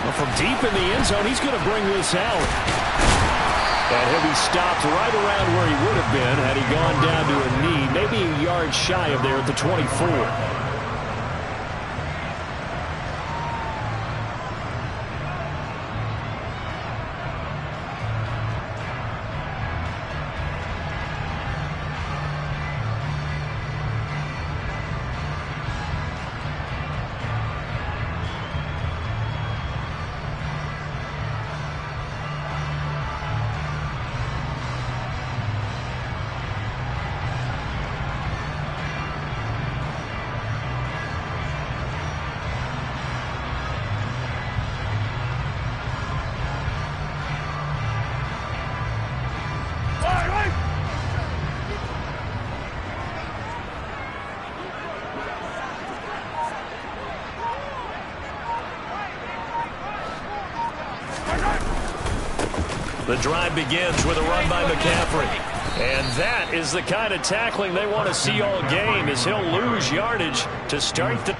Well, from deep in the end zone, he's going to bring this out. And he'll be stopped right around where he would have been had he gone down to a knee, maybe a yard shy of there at the 24. The drive begins with a run by McCaffrey. And that is the kind of tackling they want to see all game, as he'll lose yardage to start the...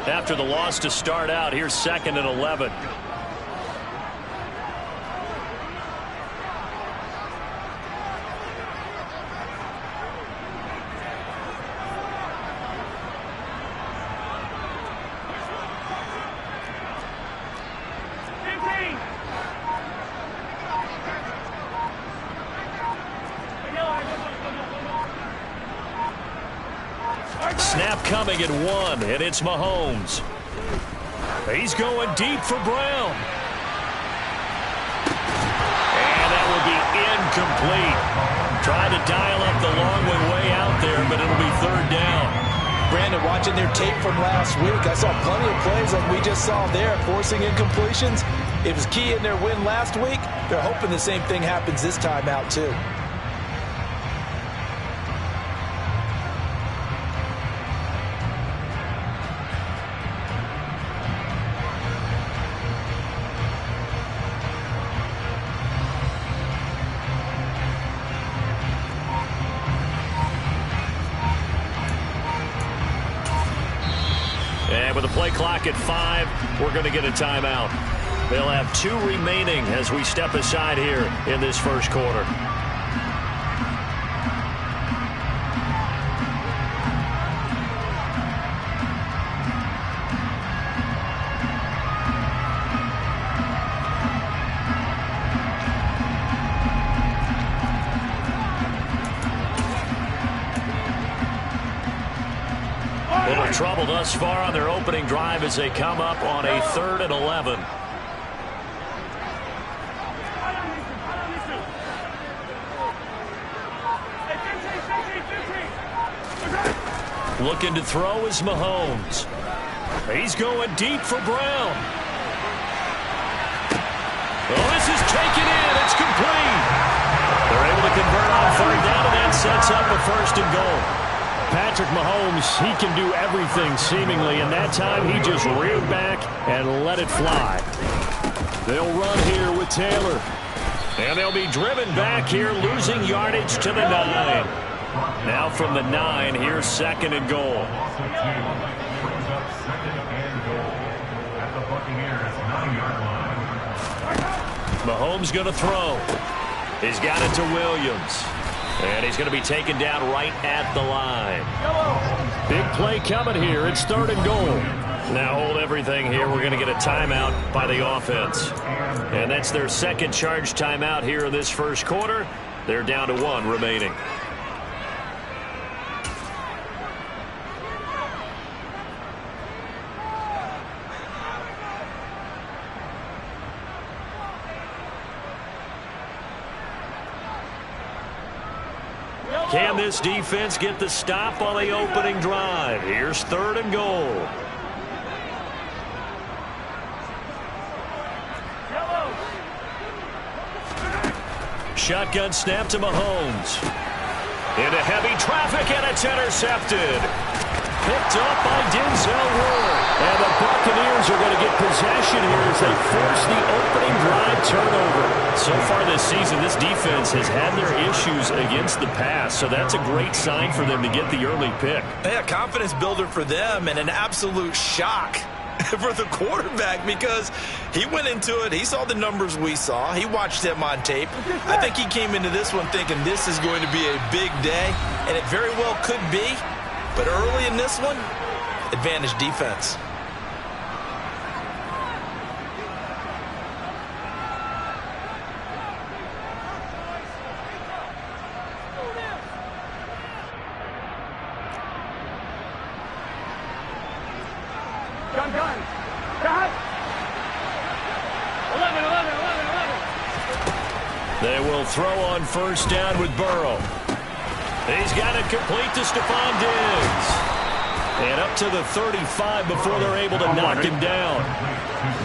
After the loss to start out, here's 2nd and 11. Snap coming at 1, and it's Mahomes. He's going deep for Brown. And that will be incomplete. Trying to dial up the long way out there, but it'll be 3rd down. Brandon, watching their tape from last week, I saw plenty of plays like we just saw there, forcing incompletions. It was key in their win last week. They're hoping the same thing happens this time out, too. And with the play clock at 5, we're going to get a timeout. They'll have 2 remaining as we step aside here in this first quarter. Little trouble thus far on their opening drive as they come up on a 3rd and 11. Looking to throw is Mahomes. He's going deep for Brown. Well, this is taken in. It's complete. They're able to convert on 3rd down, and that sets up a 1st and goal. Patrick Mahomes, he can do everything seemingly, and that time he just reared back and let it fly. They'll run here with Taylor. And they'll be driven back here, losing yardage to the 9. Now from the 9, here's 2nd and goal. Mahomes going to throw. He's got it to Williams. And he's going to be taken down right at the line. Big play coming here. It's 3rd and goal. Now hold everything here. We're going to get a timeout by the offense. And that's their 2nd charge timeout here in this 1st quarter. They're down to 1 remaining. Can this defense get the stop on the opening drive? Here's 3rd and goal. Shotgun snap to Mahomes. Into heavy traffic, and it's intercepted. Picked up by Denzel Ward. And the Buccaneers are going to get possession here as they force the opening drive turnover. So far this season, this defense has had their issues against the pass, so that's a great sign for them to get the early pick. Yeah, confidence builder for them and an absolute shock for the quarterback because he went into it. He saw the numbers we saw. He watched him on tape. I think he came into this one thinking this is going to be a big day, and it very well could be. But early in this one, advantage defense. Gun. Got. 11. They will throw on 1st down with Burrow. He's got it complete to Stephon Diggs. And up to the 35 before they're able to knock him down.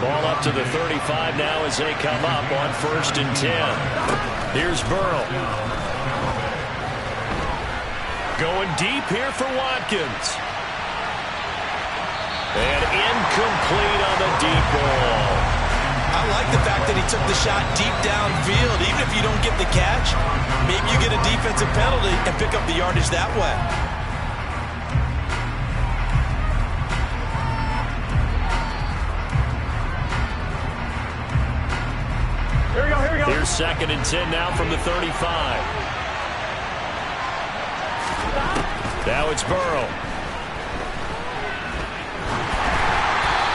Ball up to the 35 now as they come up on 1st and 10. Here's Burrow. Going deep here for Watkins. And incomplete on the deep ball. I like the fact that he took the shot deep downfield. Even if you don't get the catch, maybe you get a defensive penalty and pick up the yardage that way. Here we go. Here's 2nd and 10 now from the 35. Now it's Burrow.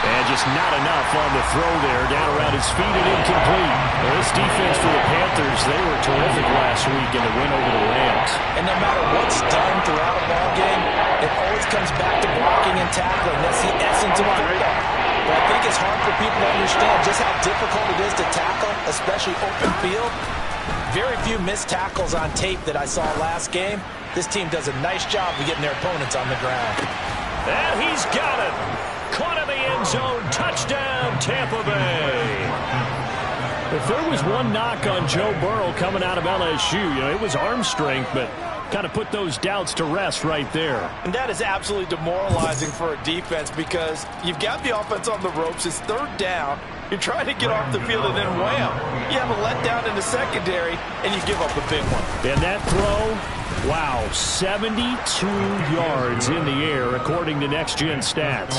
And just not enough on the throw there. Down around his feet and incomplete. Well, this defense for the Panthers, they were terrific last week in the win over the Rams. And no matter what's done throughout a ball game, it always comes back to blocking and tackling. That's the essence of football. But I think it's hard for people to understand just how difficult it is to tackle, especially open field. Very few missed tackles on tape that I saw last game. This team does a nice job of getting their opponents on the ground. And he's got it. Caught in the end zone. Touchdown, Tampa Bay. If there was one knock on Joe Burrow coming out of LSU, it was arm strength, but kind of put those doubts to rest right there. And that is absolutely demoralizing for a defense because you've got the offense on the ropes. It's 3rd down. You're trying to get off the field, and then wham, you have a letdown in the secondary, and you give up a big one. And that throw, wow, 72 yards in the air, according to Next Gen Stats.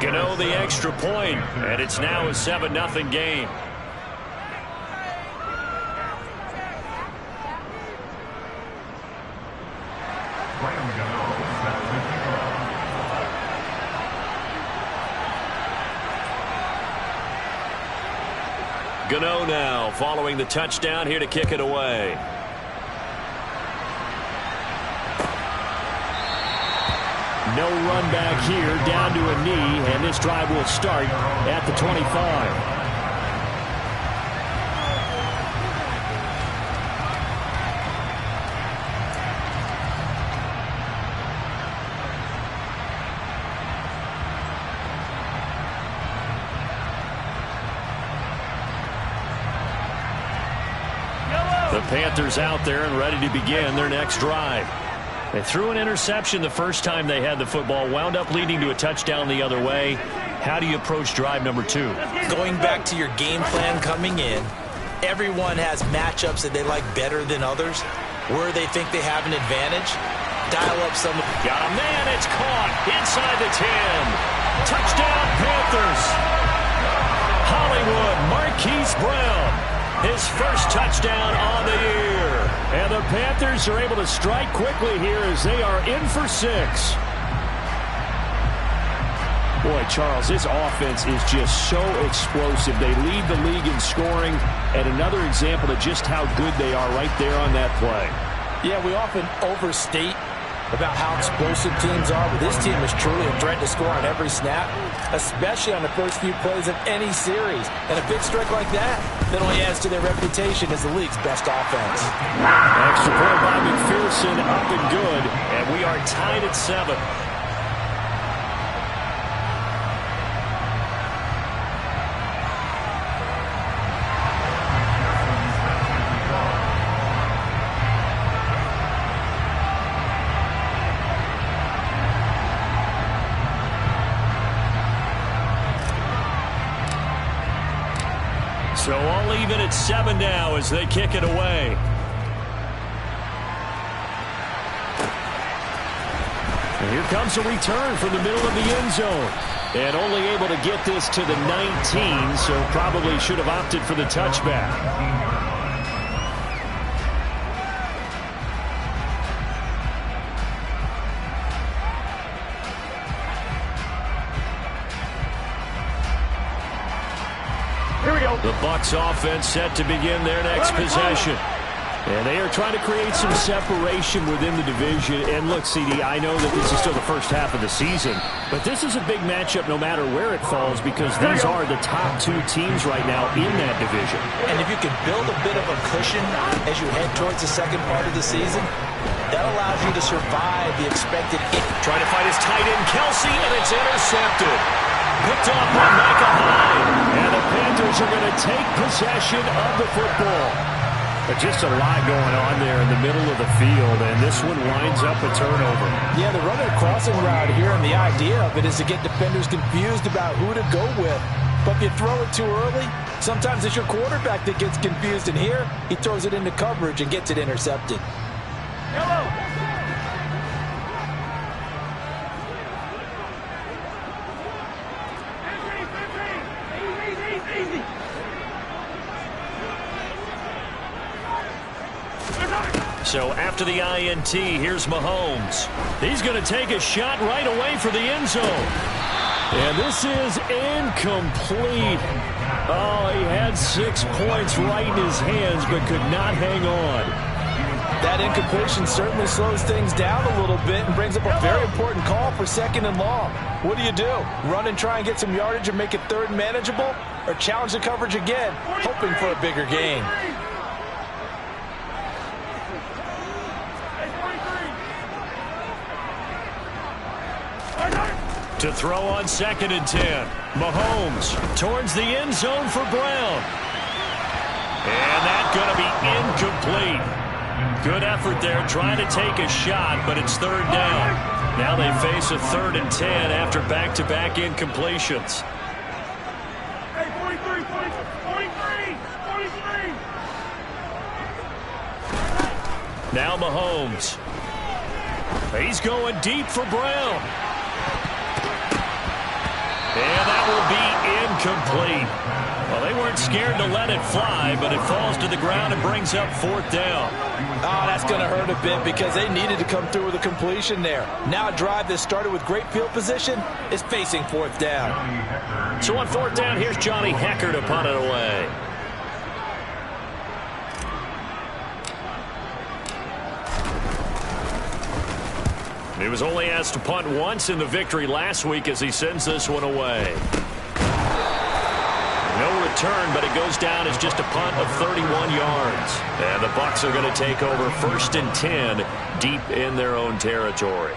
Gano the extra point, and it's now a 7-0 game. Gano now following the touchdown here to kick it away. No run back here, down to a knee, and this drive will start at the 25. The Panthers out there and ready to begin their next drive. They threw an interception the first time they had the football, wound up leading to a touchdown the other way. How do you approach drive number 2? Going back to your game plan coming in, everyone has matchups that they like better than others, where they think they have an advantage. Dial up some. Got a man, it's caught inside the 10. Touchdown, Panthers. Hollywood Marquise Brown, his first touchdown on the year. And the Panthers are able to strike quickly here as they are in for 6. Boy, Charles, this offense is just so explosive. They lead the league in scoring, and another example of just how good they are right there on that play. Yeah, we often overstate about how explosive teams are, but this team is truly a threat to score on every snap, especially on the first few plays of any series. And a big strike like that only adds to their reputation as the league's best offense. Extra point by McPherson, up and good, and we are tied at 7. So all even at 7 now as they kick it away. And here comes a return from the middle of the end zone. And only able to get this to the 19, so probably should have opted for the touchback. The Bucs offense set to begin their next possession. And they are trying to create some separation within the division. And look, CD, I know that this is still the first half of the season, but this is a big matchup no matter where it falls because these are the top 2 teams right now in that division. And if you can build a bit of a cushion as you head towards the second part of the season, that allows you to survive the expected. Trying to fight his tight end, Kelsey, and it's intercepted. Picked off by Micah Hyde. And the Panthers are going to take possession of the football. But just a lot going on there in the middle of the field, and this one winds up a turnover. Yeah, they're running a crossing route here, and the idea of it is to get defenders confused about who to go with. But if you throw it too early, sometimes it's your quarterback that gets confused, and here he throws it into coverage and gets it intercepted. So after the INT, here's Mahomes. He's going to take a shot right away for the end zone. And this is incomplete. Oh, he had 6 points right in his hands, but could not hang on. That incompletion certainly slows things down a little bit and brings up a very important call for 2nd and long. What do? Run and try and get some yardage and make it 3rd and manageable? Or challenge the coverage again, hoping for a bigger gain? To throw on 2nd and 10. Mahomes towards the end zone for Brown. And that's going to be incomplete. Good effort there trying to take a shot, but it's 3rd down. Now they face a 3rd and 10 after back-to-back incompletions. Hey, 43, 43. Now Mahomes. He's going deep for Brown. And that will be incomplete. Well, they weren't scared to let it fly, but it falls to the ground and brings up 4th down. Oh, that's going to hurt a bit because they needed to come through with a completion there. Now a drive that started with great field position is facing 4th down. So on 4th down, here's Johnny Hecker to punt it away. He was only asked to punt once in the victory last week as he sends this one away. No return, but it goes down as just a punt of 31 yards. And the Bucs are going to take over 1st and 10 deep in their own territory.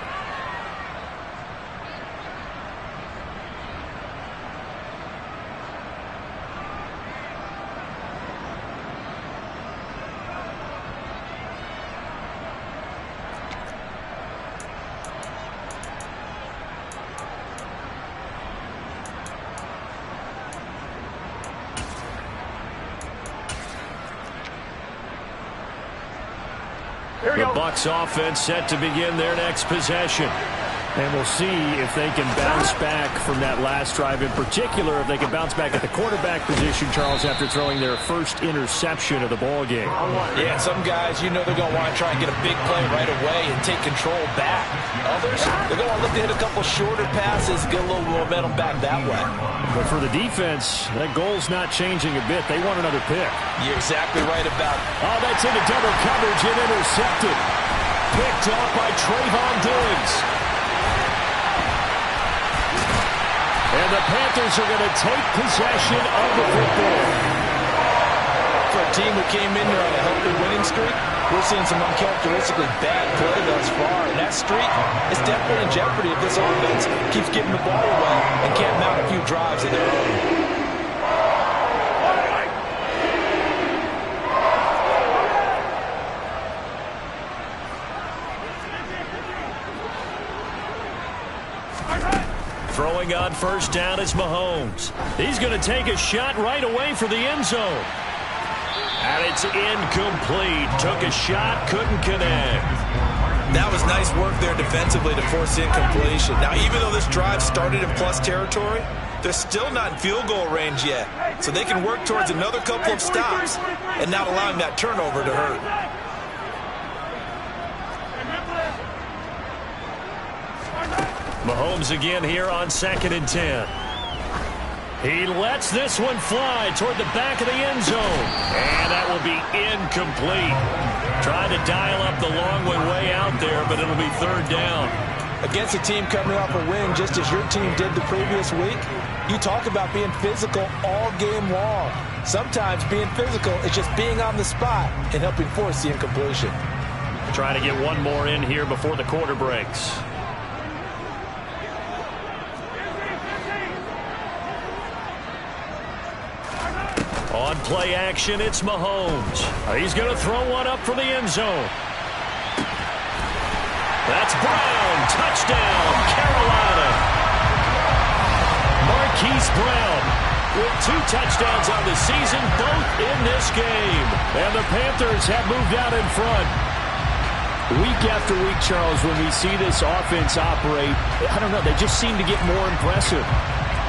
The Bucs offense set to begin their next possession. And we'll see if they can bounce back from that last drive. In particular, if they can bounce back at the quarterback position, Charles, after throwing their first interception of the ball game. Yeah, some guys, you know they're going to want to try and get a big play right away and take control back. Others, they're going to want to look to hit a couple shorter passes, get a little momentum back that way. But for the defense, that goal's not changing a bit. They want another pick. You're exactly right about it. Oh, that's into double coverage and intercepted. Picked off by Trayvon Diggs. And the Panthers are going to take possession of the football. For a team who came in there on a healthy winning streak, we're seeing some uncharacteristically bad play thus far. And that streak is definitely in jeopardy if this offense keeps giving the ball away and can't mount a few drives of their own. Throwing on first down is Mahomes. He's going to take a shot right away for the end zone. And it's incomplete. Took a shot, couldn't connect. That was nice work there defensively to force incompletion. Now, even though this drive started in plus territory, they're still not in field goal range yet. So they can work towards another couple of stops and not allowing that turnover to hurt. Mahomes again here on 2nd and 10. He lets this one fly toward the back of the end zone. And that will be incomplete. Trying to dial up the long way out there, but it'll be 3rd down. Against a team coming off a win just as your team did the previous week, you talk about being physical all game long. Sometimes being physical is just being on the spot and helping force the incompletion. Trying to get one more in here before the quarter breaks. On play action, it's Mahomes. He's going to throw one up for the end zone. That's Brown. Touchdown, Carolina. Marquise Brown with 2 touchdowns on the season, both in this game. And the Panthers have moved out in front. Week after week, Charles, when we see this offense operate, I don't know, they just seem to get more impressive.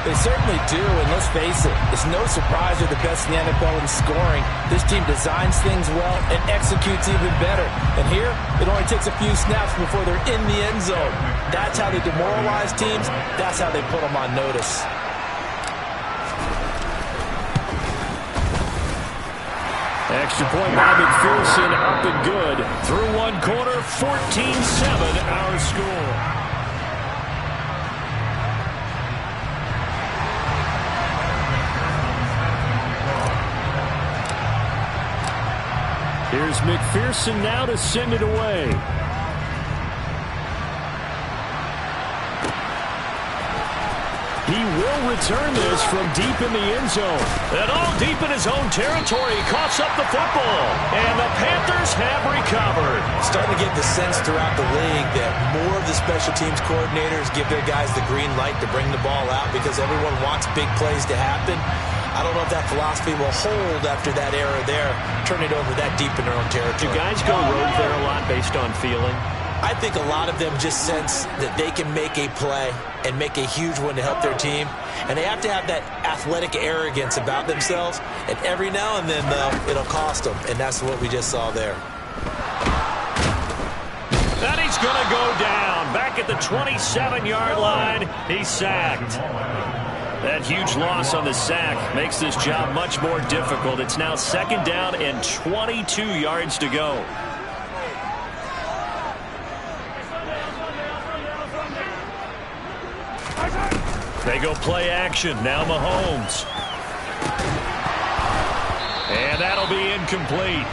They certainly do, and let's face it, it's no surprise they're the best in the NFL in scoring. This team designs things well and executes even better. And here, it only takes a few snaps before they're in the end zone. That's how they demoralize teams. That's how they put them on notice. Extra point by McPherson, up and good. Through one quarter, 14-7 our score. Here's McPherson now to send it away. He will return this from deep in the end zone. And all deep in his own territory, he coughs up the football. And the Panthers have recovered. Starting to get the sense throughout the league that more of the special teams coordinators give their guys the green light to bring the ball out because everyone wants big plays to happen. I don't know if that philosophy will hold after that era there. Turn it over that deep in their own territory. Do guys go rogue there a lot based on feeling? I think a lot of them just sense that they can make a play and make a huge one to help their team. And they have to have that athletic arrogance about themselves. And every now and then, though, it'll cost them. And that's what we just saw there. And he's going to go down. Back at the 27-yard line, he's sacked. That huge loss on the sack makes this job much more difficult. It's now 2nd down and 22 yards to go. They go play action. Now Mahomes. And that'll be incomplete.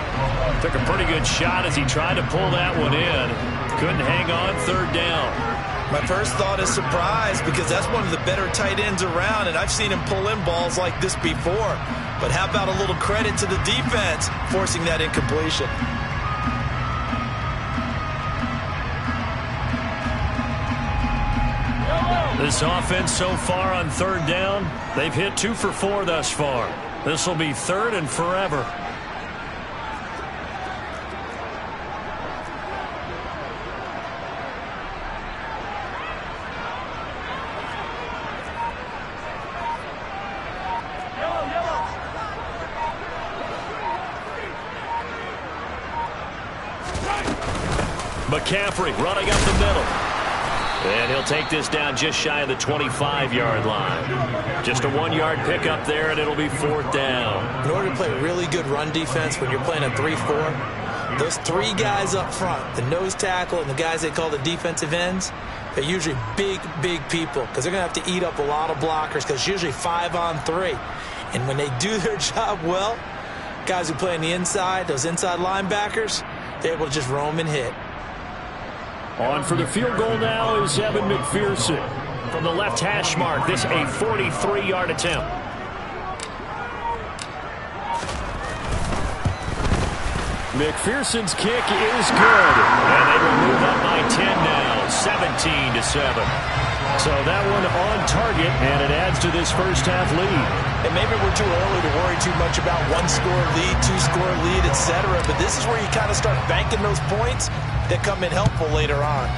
Took a pretty good shot as he tried to pull that one in. Couldn't hang on 3rd down. My first thought is surprise because that's one of the better tight ends around, and I've seen him pull in balls like this before. But how about a little credit to the defense forcing that incompletion? This offense so far on 3rd down, they've hit 2 for 4 thus far. This will be 3rd and forever. McCaffrey running up the middle. And he'll take this down just shy of the 25-yard line. Just a 1-yard pickup there, and it'll be 4th down. In order to play really good run defense when you're playing a 3-4, those 3 guys up front, the nose tackle and the guys they call the defensive ends, they're usually big, big people because they're going to have to eat up a lot of blockers because it's usually 5-on-3. And when they do their job well, guys who play on the inside, those inside linebackers, they're able to just roam and hit. On for the field goal now is Evan McPherson. From the left hash mark, this a 43-yard attempt. McPherson's kick is good. And they will move up by 10 now, 17-7. So that one on target, and it adds to this first-half lead. And maybe we're too early to worry too much about 1-score lead, 2-score lead, etc. But this is where you kind of start banking those points that come in helpful later on.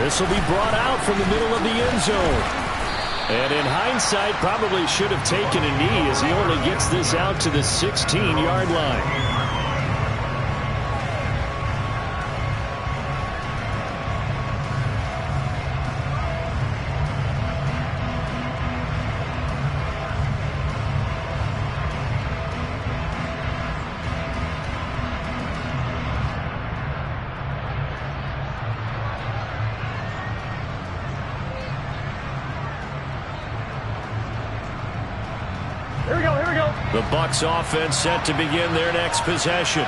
This will be brought out from the middle of the end zone. And in hindsight, probably should have taken a knee as he only gets this out to the 16-yard line. The Bucs offense set to begin their next possession.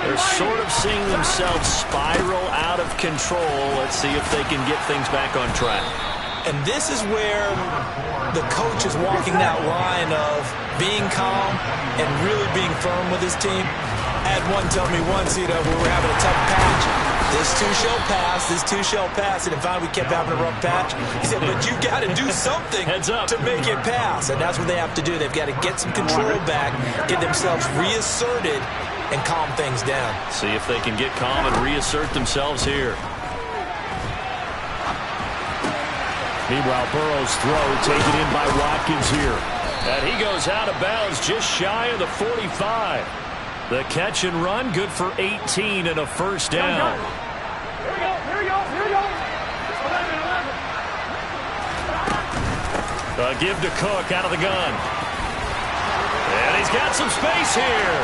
They're sort of seeing themselves spiral out of control. Let's see if they can get things back on track. And this is where the coach is walking that line of being calm and really being firm with his team. I had one tell me once, we were having a tough patch. This too shall pass, this too shall pass. And finally we kept having a rough patch. He said, but you got to do something to make it pass. And that's what they have to do. They've got to get some control back, get themselves reasserted, and calm things down. See if they can get calm and reassert themselves here. Meanwhile, Burrow's throw taken in by Watkins here. And he goes out of bounds just shy of the 45. The catch and run, good for 18 and a first down. Here we go. A give to Cook out of the gun. And he's got some space here.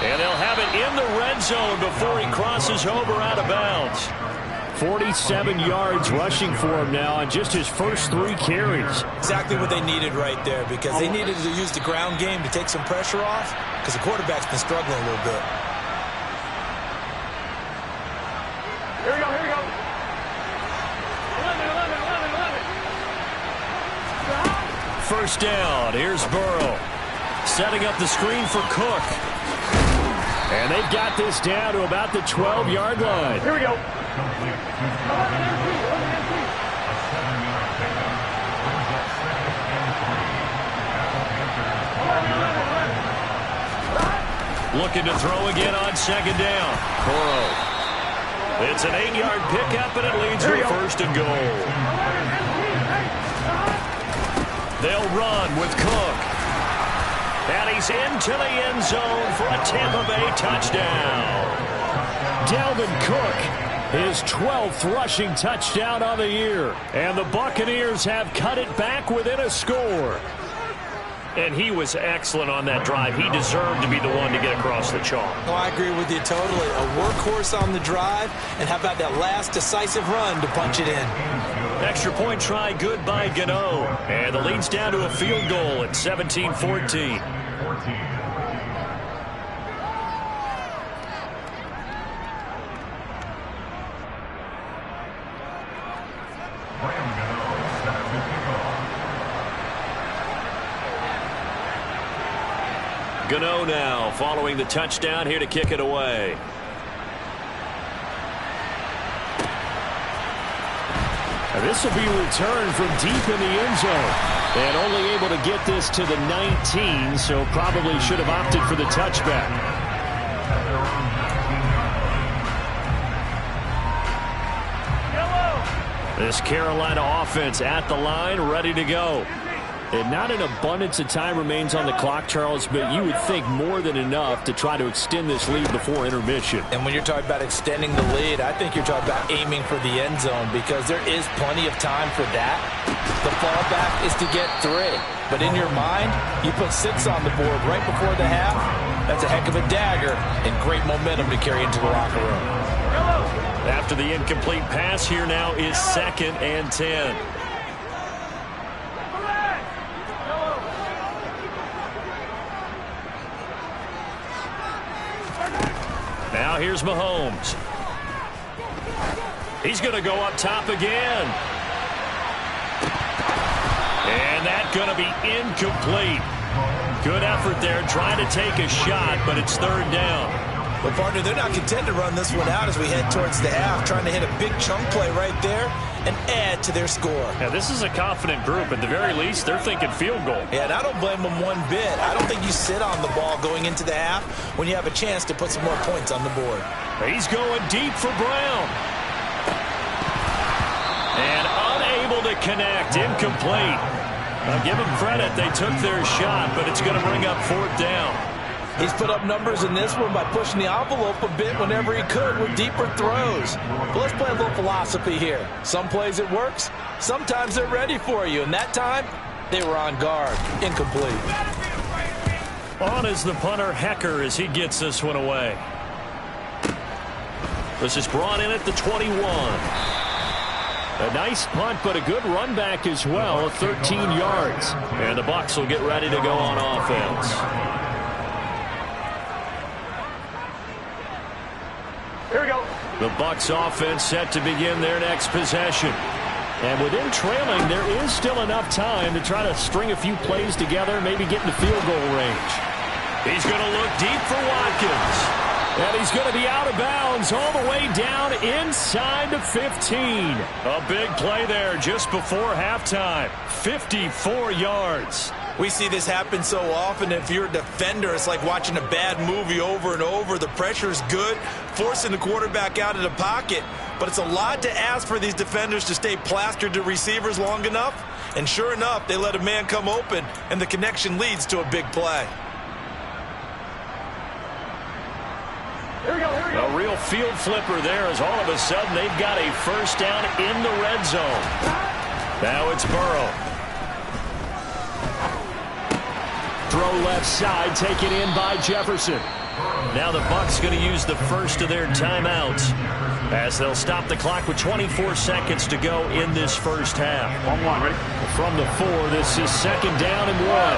And they'll have it in the red zone before he crosses over out of bounds. 47 yards rushing for him now on just his first 3 carries. Exactly what they needed right there because they needed to use the ground game to take some pressure off because the quarterback's been struggling a little bit. Here we go. 11. First down. Here's Burrow. Setting up the screen for Cook. And they've got this down to about the 12-yard line. Here we go. Looking to throw again on second down. Burrow. It's an 8-yard pickup, and it leads to a first and goal. They'll run with Cook. And he's into the end zone for a Tampa Bay touchdown. Dalvin Cook, his 12th rushing touchdown on the year. And the Buccaneers have cut it back within a score. And he was excellent on that drive. He deserved to be the one to get across the chalk. Oh, I agree with you totally. A workhorse on the drive, and how about that last decisive run to punch it in? Extra point try good by Gano. And the lead's down to a field goal at 17-14. Gano now following the touchdown here to kick it away. And this will be returned from deep in the end zone. And only able to get this to the 19, so probably should have opted for the touchback. This Carolina offense at the line, ready to go. And not an abundance of time remains on the clock, Charles, but you would think more than enough to try to extend this lead before intermission. And when you're talking about extending the lead, I think you're talking about aiming for the end zone because there is plenty of time for that. The fallback is to get 3. But in your mind, you put 6 on the board right before the half. That's a heck of a dagger and great momentum to carry into the locker room. After the incomplete pass, here now is 2nd and 10. Now here's Mahomes. He's going to go up top again. And that's going to be incomplete. Good effort there trying to take a shot, but it's 3rd down. Well, partner, they're not content to run this one out as we head towards the half, trying to hit a big chunk play right there and add to their score. Yeah, this is a confident group. At the very least, they're thinking field goal. Yeah, and I don't blame them one bit. I don't think you sit on the ball going into the half when you have a chance to put some more points on the board. He's going deep for Brown. And unable to connect. Incomplete. I'll give them credit. They took their shot, but it's going to bring up 4th down. He's put up numbers in this one by pushing the envelope a bit whenever he could with deeper throws. But let's play a little philosophy here. Some plays it works. Sometimes they're ready for you. And that time, they were on guard. Incomplete. On is the punter, Hecker, as he gets this one away. This is brought in at the 21. A nice punt, but a good run back as well, 13 yards. And the Bucs will get ready to go on offense. Here we go. The Bucs offense set to begin their next possession. And with them trailing, there is still enough time to try to string a few plays together, maybe get in the field goal range. He's going to look deep for Watkins. And he's going to be out of bounds all the way down inside the 15. A big play there just before halftime. 54 yards. We see this happen so often. If you're a defender, it's like watching a bad movie over and over. The pressure's good, forcing the quarterback out of the pocket. But it's a lot to ask for these defenders to stay plastered to receivers long enough. And sure enough, they let a man come open, and the connection leads to a big play. Here we go. Here we go. A real field flipper there as all of a sudden they've got a first down in the red zone. Now it's Burrow. Throw left side, taken in by Jefferson. Now the Bucs going to use the first of their timeouts as they'll stop the clock with 24 seconds to go in this first half. 1-1, ready? From the 4, this is 2nd down and 1.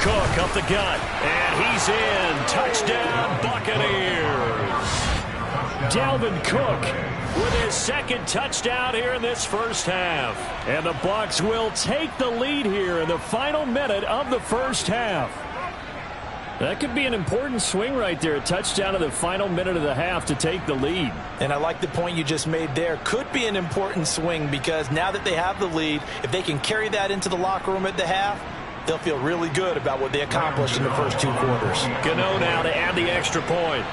Cook up the gut, and he's in. Touchdown, Buccaneers. Dalvin Cook with his 2nd touchdown here in this first half. And the Bucs will take the lead here in the final minute of the first half. That could be an important swing right there. A touchdown in the final minute of the half to take the lead. And I like the point you just made there. Could be an important swing because now that they have the lead, if they can carry that into the locker room at the half, they'll feel really good about what they accomplished in the first 2 quarters. Gano now to add the extra point.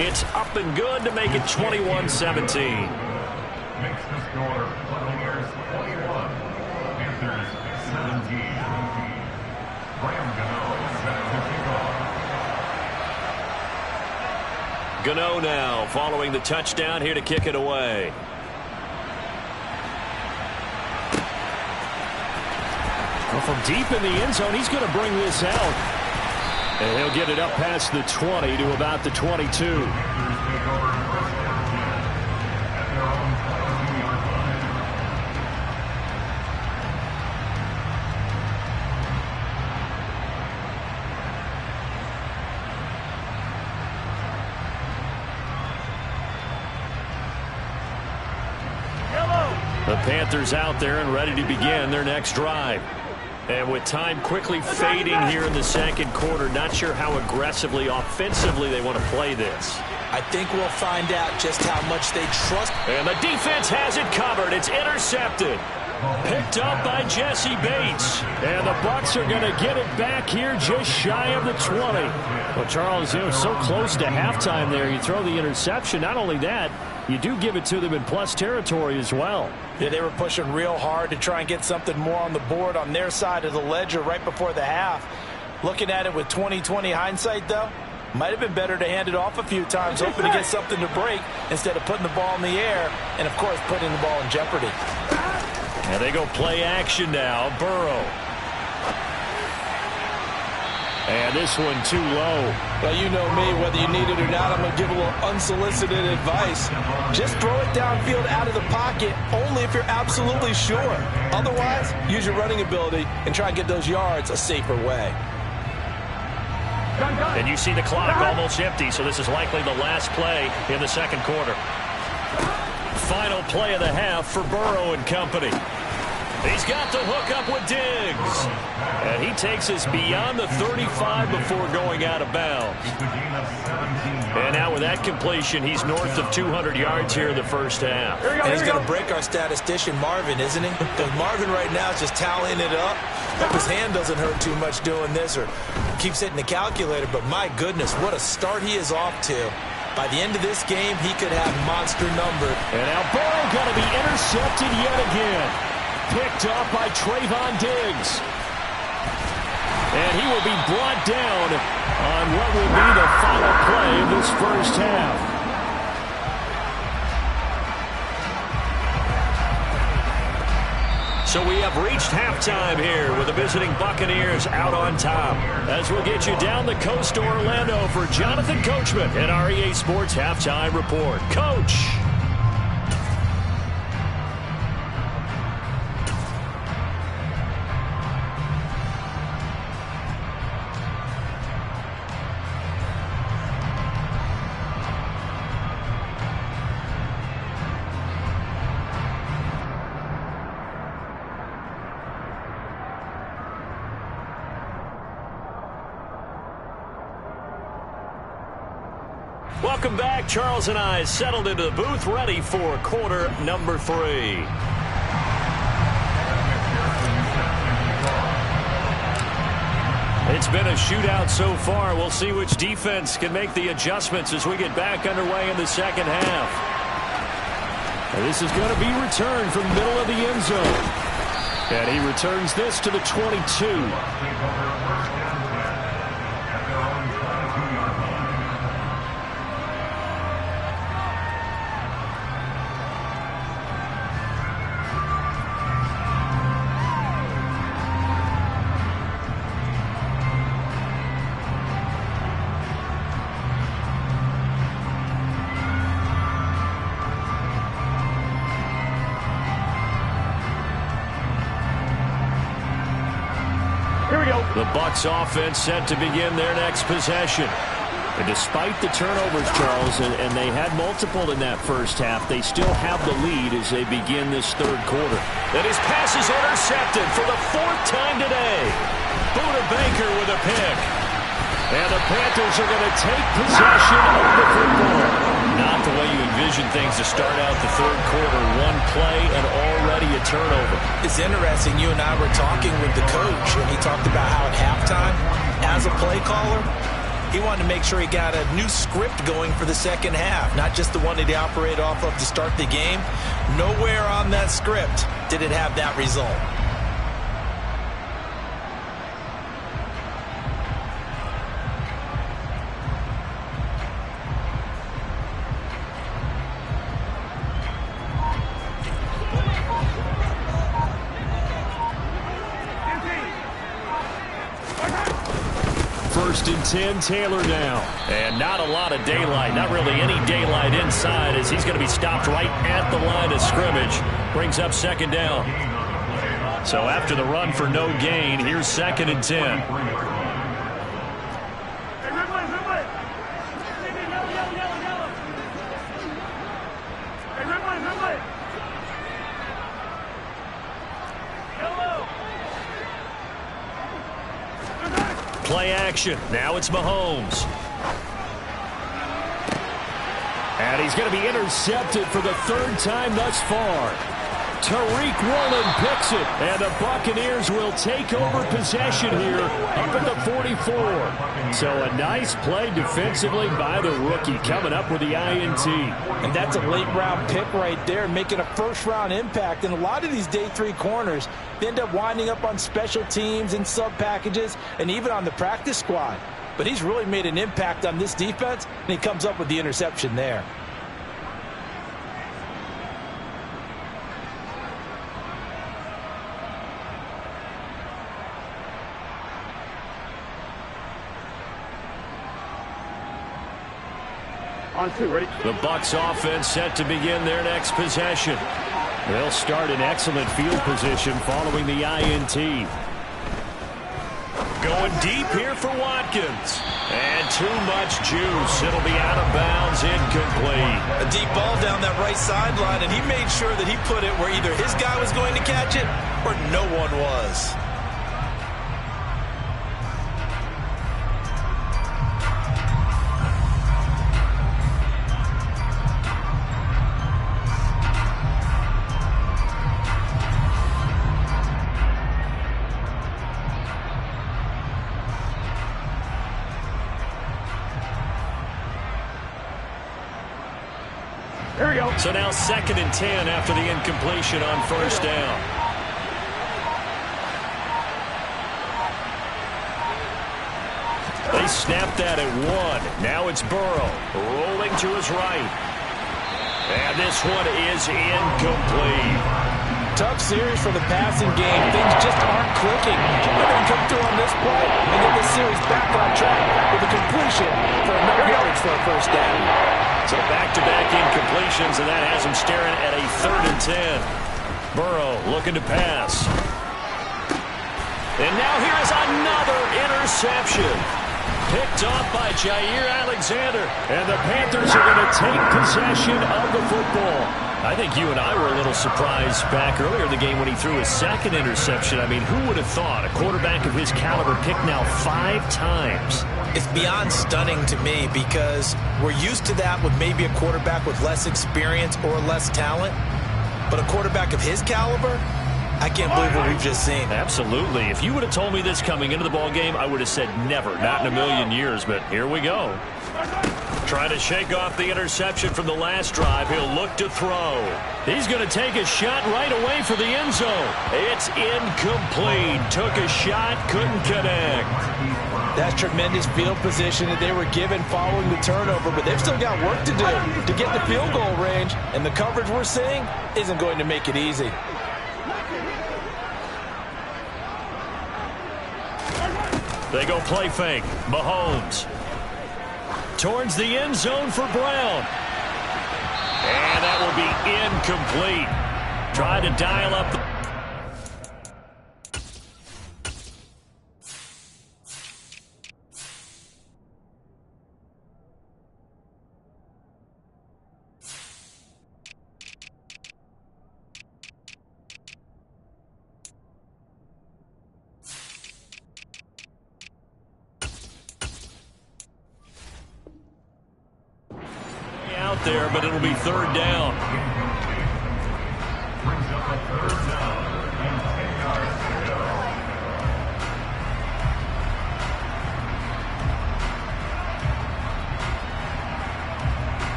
It's up and good to make it 21-17. Makes the score Buccaneers 21, Panthers 17. Graham Gano set to kick off. Gano now following the touchdown here to kick it away. Well, from deep in the end zone, he's going to bring this out. And he'll get it up past the 20 to about the 22. The Panthers out there and ready to begin their next drive. And with time quickly fading here in the second quarter, not sure how aggressively, offensively they want to play this. I think we'll find out just how much they trust. And the defense has it covered. It's intercepted. Picked up by Jesse Bates. And the Bucs are going to get it back here just shy of the 20. Well, Charles, so close to halftime there. You throw the interception. Not only that, you do give it to them in plus territory as well. Yeah, they were pushing real hard to try and get something more on the board on their side of the ledger right before the half. Looking at it with 20/20 hindsight, though, might have been better to hand it off a few times, hoping to get something to break instead of putting the ball in the air and, of course, putting the ball in jeopardy. And they go play action now. Burrow. And this one too low. Well, you know me, whether you need it or not, I'm going to give a little unsolicited advice. Just throw it downfield out of the pocket only if you're absolutely sure. Otherwise, use your running ability and try and get those yards a safer way. And you see the clock almost empty, so this is likely the last play in the second quarter. Final play of the half for Burrow and company. He's got the hook up with Diggs. And he takes us beyond the 35 before going out of bounds. And now with that completion, he's north of 200 yards here in the first half. And he's going to break our statistician Marvin, isn't he? Because Marvin right now is just tallying it up. Hope his hand doesn't hurt too much doing this or keeps hitting the calculator. But my goodness, what a start he is off to. By the end of this game, he could have monster number. And now Burrow going to be intercepted yet again. Picked up by Trayvon Diggs. And he will be brought down on what will be the final play of this first half. So we have reached halftime here with the visiting Buccaneers out on top. As we'll get you down the coast to Orlando for Jonathan Coachman and our EA Sports Halftime Report. Coach. Welcome back. Charles and I settled into the booth, ready for quarter number 3. It's been a shootout so far. We'll see which defense can make the adjustments as we get back underway in the second half. And this is going to be returned from the middle of the end zone. And he returns this to the 22. The Bucs offense set to begin their next possession. And despite the turnovers, Charles, and they had multiple in that first half, they still have the lead as they begin this third quarter. And his pass is intercepted for the 4th time today. Buda Baker with a pick. And the Panthers are going to take possession of the football. Not the way you envision things to start out the third quarter. One play and already a turnover. It's interesting. You and I were talking with the coach, and he talked about how at halftime, as a play caller, he wanted to make sure he got a new script going for the second half, not just the one that he operated off of to start the game. Nowhere on that script did it have that result. First and 10, Taylor now. And not a lot of daylight, not really any daylight inside as he's going to be stopped right at the line of scrimmage. Brings up second down. So after the run for no gain, here's second and 10. Play action. Now it's Mahomes. And he's going to be intercepted for the 3rd time thus far. Tariq Woolen picks it, and the Buccaneers will take over possession here up at the 44. So a nice play defensively by the rookie, coming up with the INT. And that's a late-round pick right there, making a first-round impact. And a lot of these day 3 corners end up winding up on special teams and sub-packages and even on the practice squad. But he's really made an impact on this defense, and he comes up with the interception there. On 2, ready? The Bucs offense set to begin their next possession. They'll start in excellent field position following the INT. Going deep here for Watkins. And too much juice. It'll be out of bounds, incomplete. A deep ball down that right sideline, and he made sure that he put it where either his guy was going to catch it or no one was. Here we go. So now 2nd and 10 after the incompletion on first down. They snapped that at 1. Now it's Burrow rolling to his right. And this one is incomplete. Tough series for the passing game. Things just aren't clicking. They're going to come through on this play and get this series back on track with a completion for enough yards for a first down. So back-to-back incompletions, and that has him staring at a 3rd and 10. Burrow looking to pass. And now here is another interception. Picked off by Jair Alexander. And the Panthers are going to take possession of the football. I think you and I were a little surprised back earlier in the game when he threw his 2nd interception. I mean, who would have thought a quarterback of his caliber picked now 5 times? It's beyond stunning to me because we're used to that with maybe a quarterback with less experience or less talent. But a quarterback of his caliber, I can't believe what we've just seen. Absolutely. If you would have told me this coming into the ball game, I would have said never, not in a million years. But here we go. Trying to shake off the interception from the last drive. He'll look to throw. He's going to take a shot right away for the end zone. It's incomplete. Took a shot, couldn't connect. That's tremendous field position that they were given following the turnover, but they've still got work to do to get the field goal range, and the coverage we're seeing isn't going to make it easy. They go play fake. Mahomes towards the end zone for Brown. And that will be incomplete. Trying to dial up the... there, but it'll be 3rd down. Brings up a 3rd down and 10 yards to go.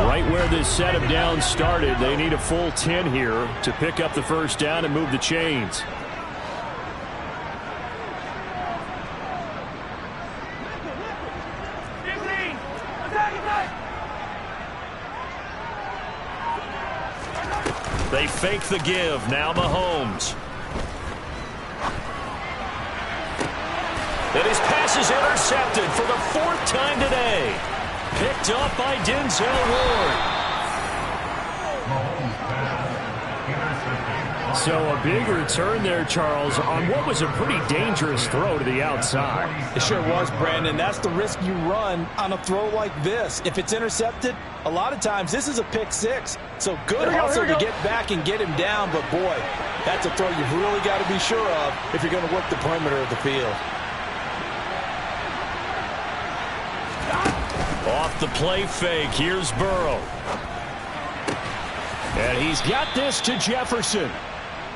Right where this set of downs started, they need a full 10 here to pick up the first down and move the chains. They fake the give. Now Mahomes. And his pass is intercepted for the 4th time today. Picked up by Denzel Ward. So a big return there, Charles, on what was a pretty dangerous throw to the outside. It sure was, Brandon. That's the risk you run on a throw like this. If it's intercepted, a lot of times this is a pick 6. So good hustle to get back and get him down. But, boy, that's a throw you've really got to be sure of if you're going to work the perimeter of the field. Off the play fake. Here's Burrow. And he's got this to Jefferson.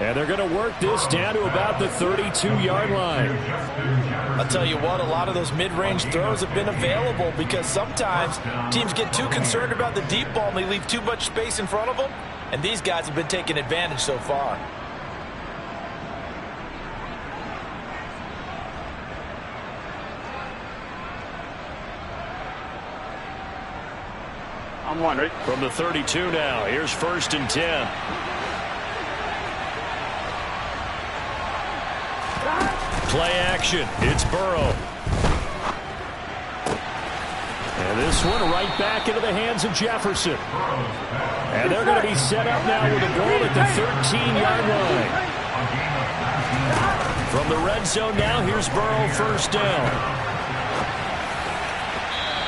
And they're going to work this down to about the 32-yard line. I'll tell you what, a lot of those mid-range throws have been available because sometimes teams get too concerned about the deep ball and they leave too much space in front of them. And these guys have been taking advantage so far. I'm wondering. From the 32 now, here's 1st and 10. Play action. It's Burrow. And this one right back into the hands of Jefferson. And they're going to be set up now with a ball at the 13-yard line. From the red zone now, here's Burrow, 1st down.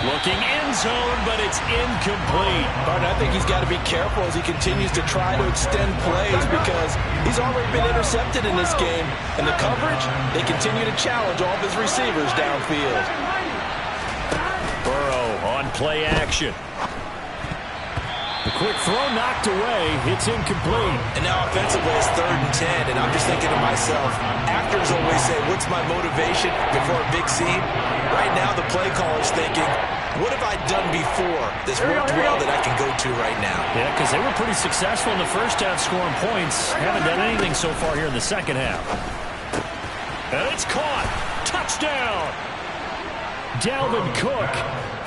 Looking end zone, but it's incomplete. Martin, I think he's got to be careful as he continues to try to extend plays because he's already been intercepted in this game. And the coverage, they continue to challenge all of his receivers downfield. Burrow on play action. The quick throw knocked away. It's incomplete. And now offensively it's 3rd and 10, and I'm just thinking to myself, actors always say, what's my motivation before a big scene? Right now the play caller's thinking, what have I done before that's worked well that I can go to right now? Yeah, because they were pretty successful in the first half scoring points. Haven't done anything so far here in the second half. And it's caught. Touchdown. Dalvin Cook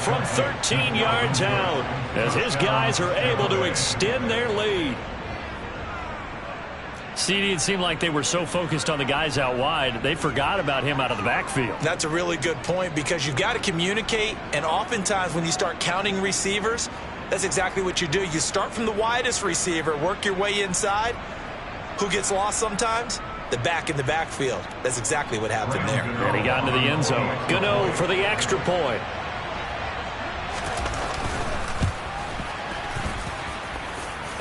from 13 yards out as his guys are able to extend their lead. CD, it seemed like they were so focused on the guys out wide, they forgot about him out of the backfield. That's a really good point because you've got to communicate, and oftentimes when you start counting receivers, that's exactly what you do. You start from the widest receiver, work your way inside. Who gets lost sometimes? The back in the backfield. That's exactly what happened there. And he got into the end zone. Gano for the extra point.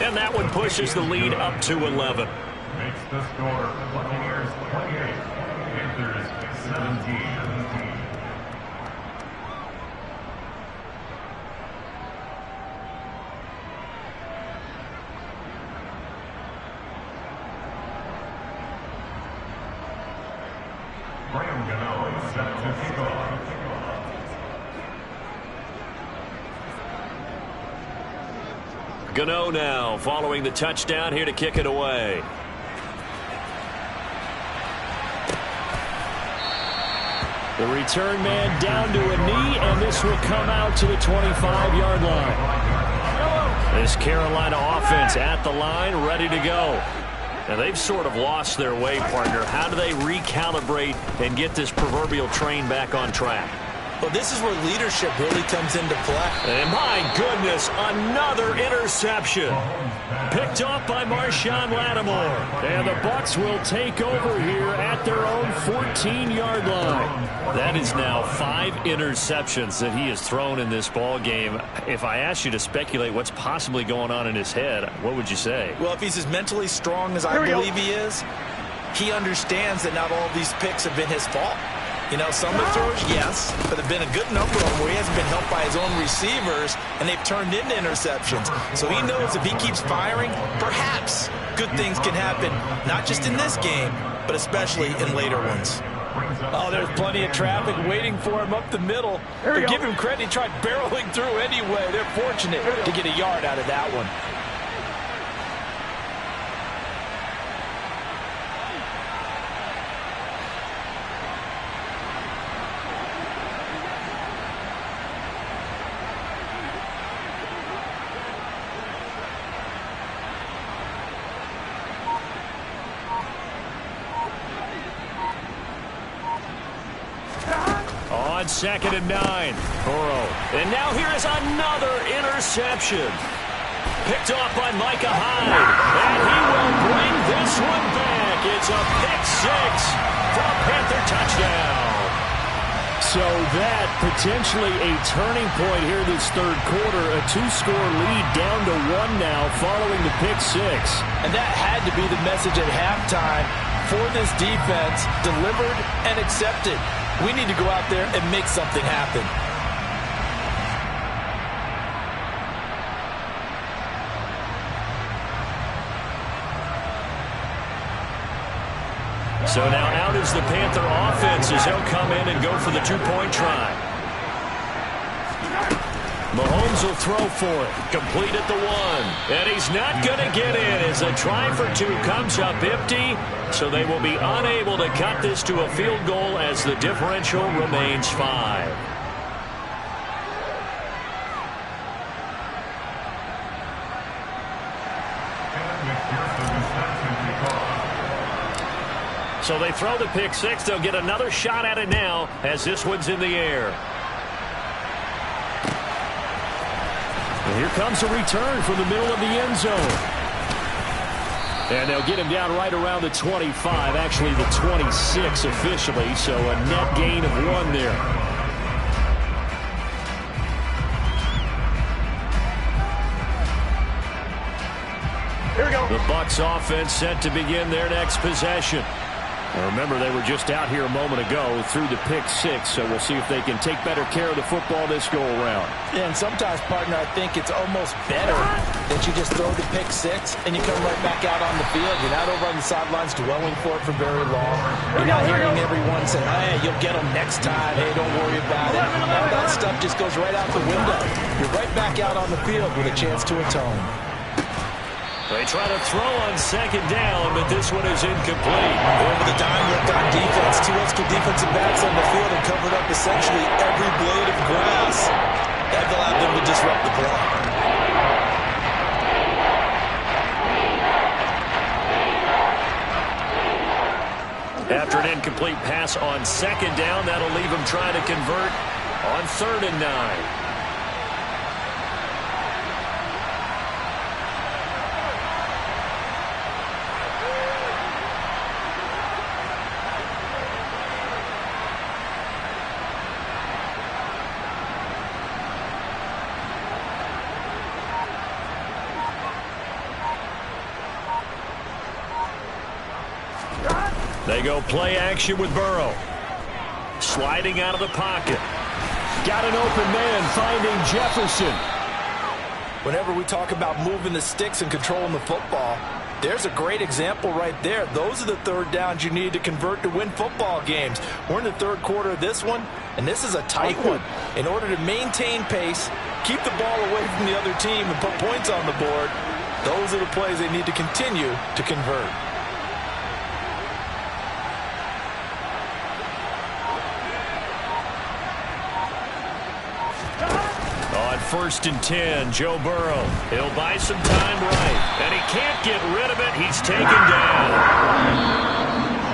And that one pushes the lead up to 11. Makes the score Buccaneers 28, Panthers 17. Graham Gano set to kick off. Gano now following the touchdown here to kick it away. The return man down to a knee, and this will come out to the 25-yard line. This Carolina offense at the line, ready to go. And they've sort of lost their way, partner. How do they recalibrate and get this proverbial train back on track? Well, this is where leadership really comes into play. And my goodness, another interception. Picked off by Marshawn Lattimore. And the Bucs will take over here at their own 14-yard line. That is now 5 interceptions that he has thrown in this ball game. If I asked you to speculate what's possibly going on in his head, what would you say? Well, if he's as mentally strong as I believe he is, he understands that not all of these picks have been his fault. You know, some of the throws, yes, but there have been a good number of them where he hasn't been helped by his own receivers, and they've turned into interceptions. So he knows if he keeps firing, perhaps good things can happen, not just in this game, but especially in later ones. Oh, there's plenty of traffic waiting for him up the middle. But give him credit, he tried barreling through anyway. They're fortunate to get a yard out of that one. On 2nd and 9, Burrow. And now here is another interception. Picked off by Micah Hyde. And he will bring this one back. It's a pick 6 for a Panther touchdown. So that potentially a turning point here this third quarter. A 2-score lead down to 1 now following the pick 6. And that had to be the message at halftime for this defense, delivered and accepted. We need to go out there and make something happen. So now out is the Panther offense as they'll come in and go for the two-point try. Mahomes will throw for it. Complete at the 1. And he's not going to get in as a try for 2 comes up empty. So they will be unable to cut this to a field goal as the differential remains 5. So they throw the pick 6. They'll get another shot at it now as this one's in the air. And here comes a return from the middle of the end zone. And they'll get him down right around the 25, actually the 26 officially, so a net gain of 1 there. Here we go. The Bucs offense set to begin their next possession. Now remember, they were just out here a moment ago through the pick 6, so we'll see if they can take better care of the football this go-around. Yeah, and sometimes, partner, I think it's almost better that you just throw the pick 6 and you come right back out on the field. You're not over on the sidelines dwelling for it for very long. You're not hearing everyone say, hey, you'll get them next time. Hey, don't worry about it. All that stuff just goes right out the window. You're right back out on the field with a chance to atone. They try to throw on second down, but this one is incomplete. Over the dime look on defense. 2 extra defensive backs on the field and covered up essentially every blade of grass. That allowed them to disrupt the play. After an incomplete pass on second down, that'll leave them trying to convert on 3rd and 9. They go play action with Burrow. Sliding out of the pocket. Got an open man finding Jefferson. Whenever we talk about moving the sticks and controlling the football, there's a great example right there. Those are the 3rd downs you need to convert to win football games. We're in the 3rd quarter of this one, and this is a tight one. In order to maintain pace, keep the ball away from the other team, and put points on the board, those are the plays they need to continue to convert. On 1st and 10, Joe Burrow. He'll buy some time right. And he can't get rid of it. He's taken down.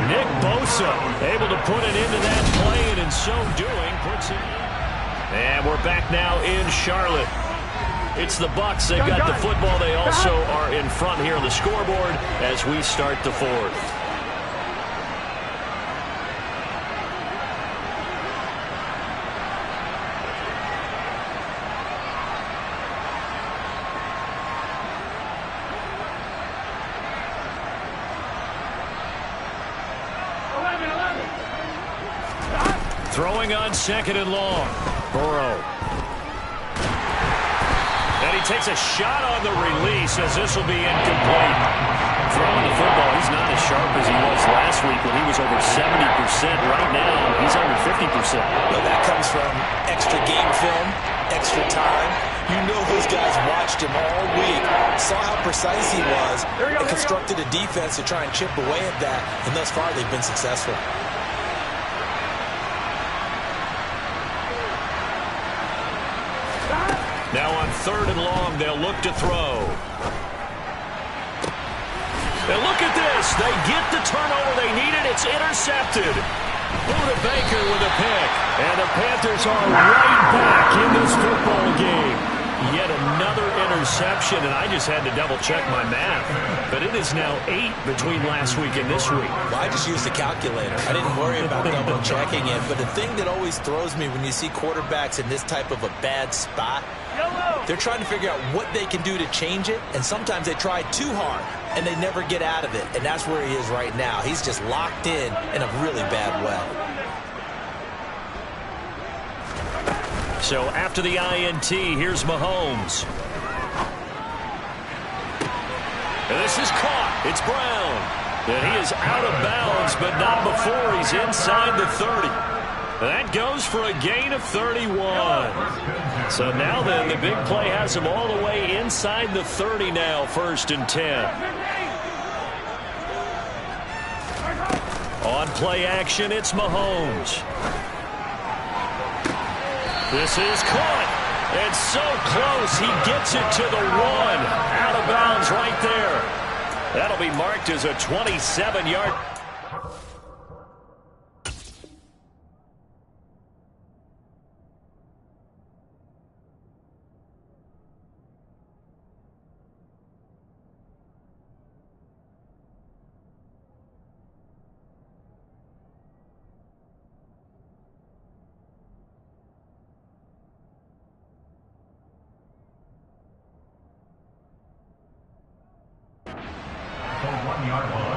Nick Bosa able to put it into that play, and in so doing, puts it in. And we're back now in Charlotte. It's the Bucs. They've got the football. They also are in front here on the scoreboard as we start the 4th. Throwing on 2nd and long. Burrow. And he takes a shot on the release as this will be incomplete. Throwing the football, he's not as sharp as he was last week when he was over 70%. Right now, he's under 50%. Well, that comes from extra game film, extra time. You know those guys watched him all week, saw how precise he was, and constructed a defense to try and chip away at that. And thus far, they've been successful. Now on 3rd and long, they'll look to throw. And look at this. They get the turnover they needed. It's intercepted. Buda Baker with a pick. And the Panthers are right back in this football game. Yet another interception, and I just had to double-check my math. But it is now 8 between last week and this week. Well, I just used the calculator. I didn't worry about double-checking it. But the thing that always throws me when you see quarterbacks in this type of a bad spot, they're trying to figure out what they can do to change it, and sometimes they try too hard, and they never get out of it. And that's where he is right now. He's just locked in a really bad well. So after the INT, here's Mahomes. And this is caught. It's Brown. And he is out of bounds, but not before he's inside the 30. That goes for a gain of 31. So now then, the big play has him all the way inside the 30 now, 1st and 10. On play action, it's Mahomes. This is caught. And so close, he gets it to the 1. Out of bounds right there. That'll be marked as a 27-yard. The 1-yard line.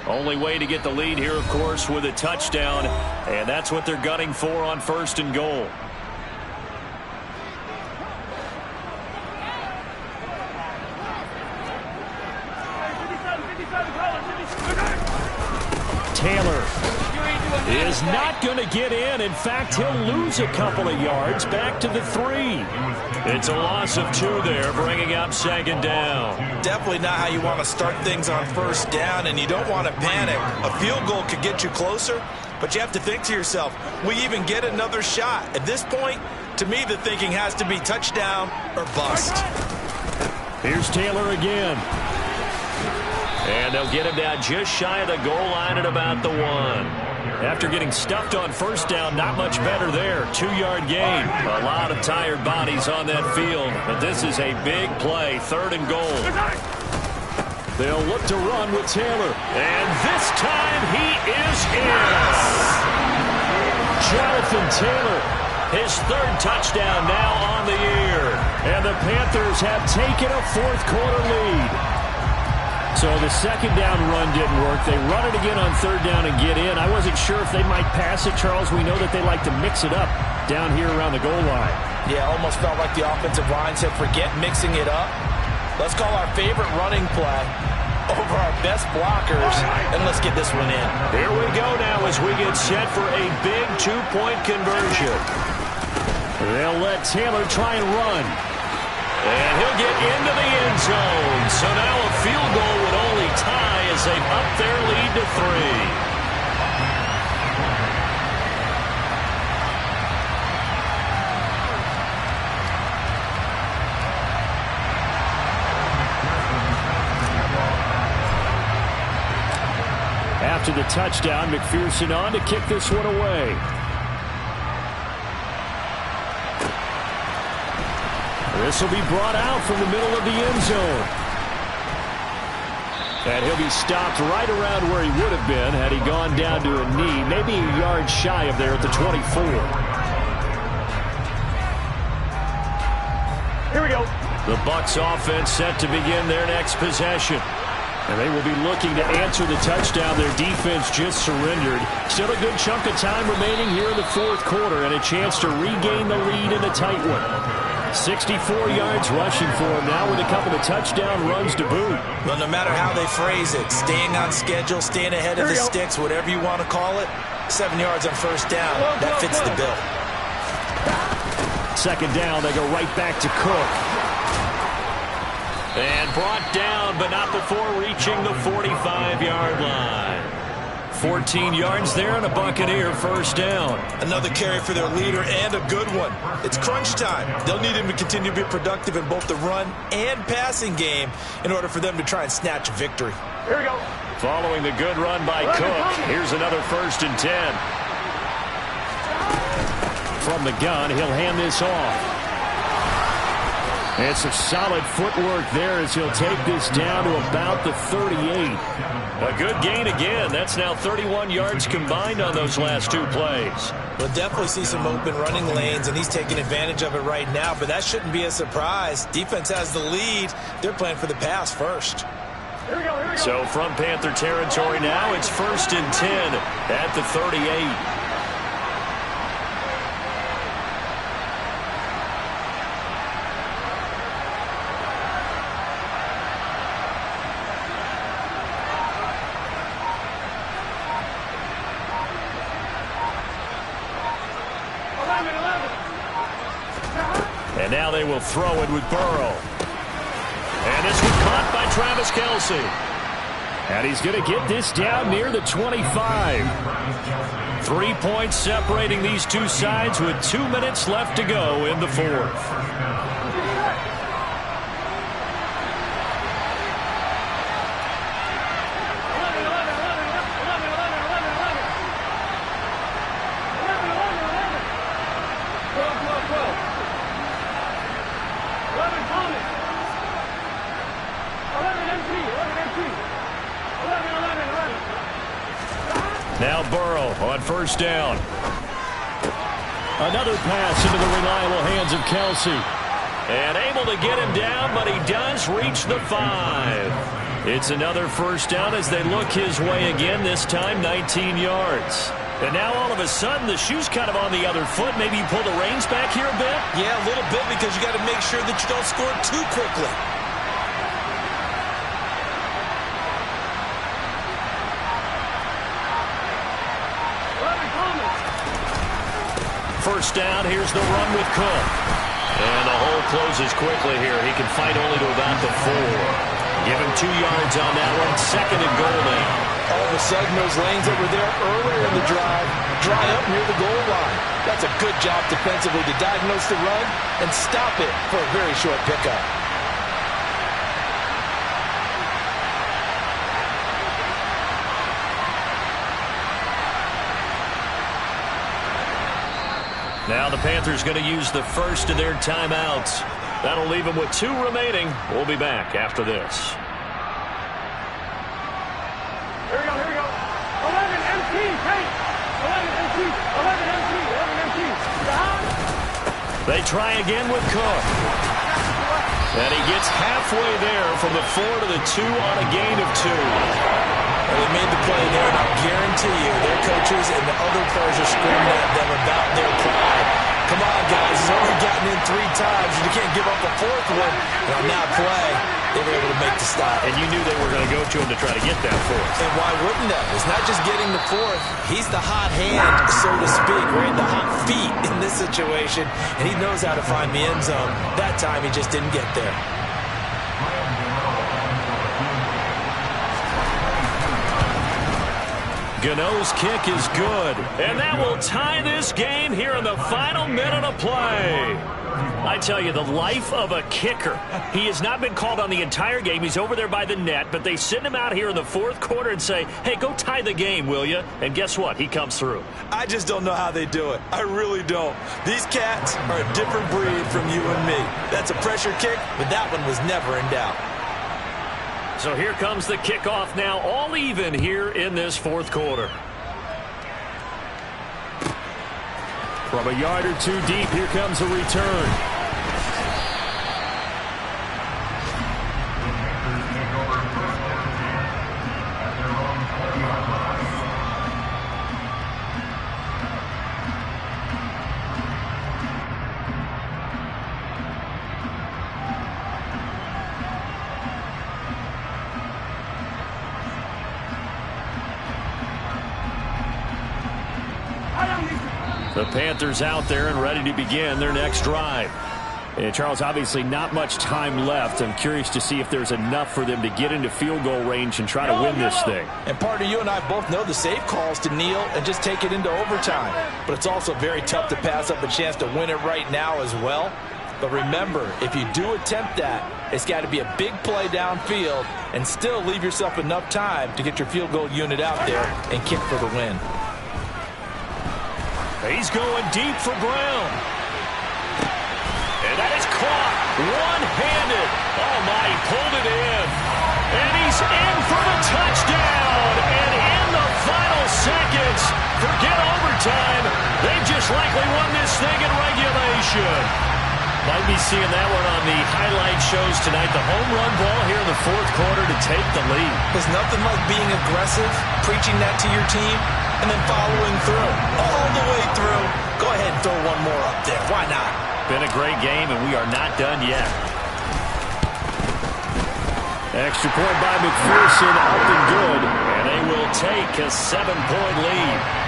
Only way to get the lead here, of course, with a touchdown, and that's what they're gunning for on 1st and goal. Taylor is not going to get in. In fact, he'll lose a couple of yards back to the 3. It's a loss of 2 there, bringing up 2nd down. Definitely not how you want to start things on 1st down, and you don't want to panic. A field goal could get you closer, but you have to think to yourself, we even get another shot. At this point, to me, the thinking has to be touchdown or bust. Here's Taylor again. And they'll get him down just shy of the goal line at about the 1. After getting stuffed on 1st down, not much better there. 2-yard gain. A lot of tired bodies on that field, but this is a big play. 3rd and goal. They'll look to run with Taylor. And this time he is in. Jonathan Taylor, his 3rd touchdown now on the year. And the Panthers have taken a 4th quarter lead. So the 2nd down run didn't work. They run it again on 3rd down and get in. I wasn't sure if they might pass it, Charles. We know that they like to mix it up down here around the goal line. Yeah, almost felt like the offensive line said, forget mixing it up. Let's call our favorite running play over our best blockers, and let's get this one in. Here we go now as we get set for a big 2-point conversion. They'll let Taylor try and run. And he'll get into the end zone. So now a field goal would only tie as they've upped their lead to 3. After the touchdown, McPherson on to kick this one away. This will be brought out from the middle of the end zone. And he'll be stopped right around where he would have been had he gone down to a knee, maybe a yard shy of there at the 24. Here we go. The Bucs offense set to begin their next possession. And they will be looking to answer the touchdown. Their defense just surrendered. Still a good chunk of time remaining here in the 4th quarter and a chance to regain the lead in a tight one. 64 yards rushing for him now with a couple of touchdown runs to boot. Well, no matter how they phrase it, staying on schedule, staying ahead of the sticks, whatever you want to call it, 7 yards on 1st down, that fits the bill. 2nd down, they go right back to Cook. And brought down, but not before reaching the 45-yard line. 14 yards there and a Buccaneer 1st down. Another carry for their leader and a good one. It's crunch time. They'll need him to continue to be productive in both the run and passing game in order for them to try and snatch a victory. Here we go. Following the good run by Cook, here's another 1st and 10. From the gun, he'll hand this off. And some solid footwork there as he'll take this down to about the 38. A good gain again. That's now 31 yards combined on those last two plays. We'll definitely see some open running lanes, and he's taking advantage of it right now, but that shouldn't be a surprise. Defense has the lead. They're playing for the pass first. Here we go. So from Panther territory now, it's 1st and 10 at the 38. And now they will throw it with Burrow. And this one caught by Travis Kelce. And he's going to get this down near the 25. 3 points separating these two sides with 2 minutes left to go in the fourth. Now Burrow on first down. Another pass into the reliable hands of Kelce. And able to get him down, but he does reach the 5. It's another first down as they look his way again, this time 19 yards. And now all of a sudden the shoe's kind of on the other foot. Maybe you pull the reins back here a bit? Yeah, a little bit, because you got to make sure that you don't score too quickly. First down, here's the run with Cook. And the hole closes quickly here. He can fight only to about the 4. Give him 2 yards on that one. 2nd and goal now. All of a sudden, those lanes that were there earlier in the drive dry up near the goal line. That's a good job defensively to diagnose the run and stop it for a very short pickup. Now the Panthers going to use the first of their timeouts. That'll leave them with 2 remaining. We'll be back after this. Here we go. 11 MT, Tate. 11 MT, 11 MT, 11 MT. They try again with Cook. And he gets halfway there from the 4 to the 2 on a gain of 2. Well, they made the play there, and I guarantee you their coaches and the other players are screaming at them about their pride. Come on, guys. He's only gotten in 3 times. You can't give up a 4th one. And on that play, they were able to make the stop. And you knew they were going to go to him to try to get that 4th. And why wouldn't they? It's not just getting the 4th. He's the hot hand, so to speak, right? The hot feet in this situation. And he knows how to find the end zone. That time, he just didn't get there. Gano's kick is good, and that will tie this game here in the final minute of play. I tell you, the life of a kicker. He has not been called on the entire game. He's over there by the net, but they send him out here in the 4th quarter and say, hey, go tie the game, will you? And guess what? He comes through. I just don't know how they do it. I really don't. These cats are a different breed from you and me. That's a pressure kick, but that one was never in doubt. So here comes the kickoff now, all even here in this 4th quarter. From a yard or 2 deep, here comes a return. The Panthers out there and ready to begin their next drive. And Charles, obviously not much time left. I'm curious to see if there's enough for them to get into field goal range and try to win this thing. And partner, you and I both know the safe calls to kneel and just take it into overtime. But it's also very tough to pass up a chance to win it right now as well. But remember, if you do attempt that, it's got to be a big play downfield and still leave yourself enough time to get your field goal unit out there and kick for the win. He's going deep for Brown. And that is caught. One-handed. Oh, my, he pulled it in. And he's in for the touchdown. And in the final seconds, forget overtime. They just likely won this thing in regulation. Might be seeing that one on the highlight shows tonight. The home run ball here in the fourth quarter to take the lead. There's nothing like being aggressive, preaching that to your team, and then following through. All the way through. Go ahead and throw one more up there. Why not? Been a great game, and we are not done yet. Extra point by McPherson, up and good. And they will take a 7-point lead.